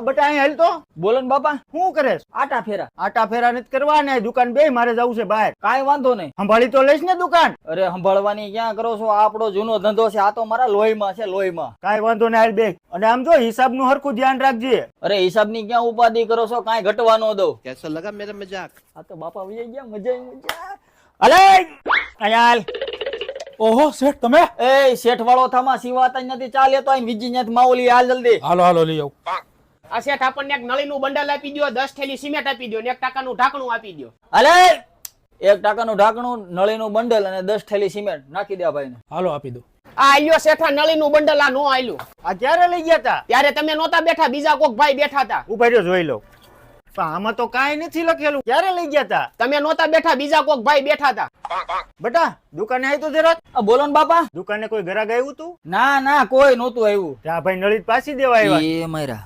બટા અહીં હાલ તો. બોલો ને બાપા. શું કરે? આટા ફેરા. આટા ફેરા નથી કરવા ને, દુકાન બે મારે જવું છે બહાર. કાંઈ વાંધો નહીં. સંભાળી તો લઈશ ને દુકાન? અરે સંભાળવાની ક્યાં કરો છો, આપણો જૂનો ધંધો છે, આ તો મારા લોહીમાં છે, લોહીમાં. કાંઈ વાંધો નહીં, હાલ બે. અને આમ જો હિસાબ નું હરખું ધ્યાન રાખજે. અરે હિસાબની ક્યાં ઉપાધિ કરો છો, કાંઈ ઘટવા ન દઉં. कैसा लगा मेरा मजाक? આ તો બાપા વહી ગયા, મજા. અલે અહીંયા હાલ. ઓહો શેઠ તમે? એ શેઠ વાળો થામા સિવાતા નથી, ચાલે તો અહીં બીજી ન્યાથી માઉલી હાલ જલ્દી. હાલો હાલો લઈ આવ. આ શેઠ આપણને એક નળીનું બંડલ આપી દ્યો, 10 થેલી સિમેન્ટ આપી દ્યો ને 1 ટાકાનું ઢાંકણું આપી દ્યો. અલે 1 ટાકાનું ઢાંકણું, નળીનું બંડલ અને 10 થેલી સિમેન્ટ નાખી દે ભાઈને. હાલો આપી દો. આ આલ્યો શેઠા નળીનું બંડલ, આ નો આલ્યું. આ ક્યારે લઈ ગયા તા? ત્યારે તમે નહોતા બેઠા, બીજા કોક ભાઈ બેઠા હતા. ઉભા રહ્યો જોઈ લો. પણ આમાં તો કાંઈ નથી લખેલું. ક્યારે લઈ ગયા તા? તમે નહોતા બેઠા, બીજા કોક ભાઈ બેઠા હતા. બટા દુકાને આવી તો જરાક. આ બોલો ને બાપા. દુકાને કોઈ ગ્રાહક આવ્યું તું? ના ના કોઈ નહોતું આવ્યું. ત્યાં ભાઈ નળી પાછી દેવા આવ્યા. એ મારા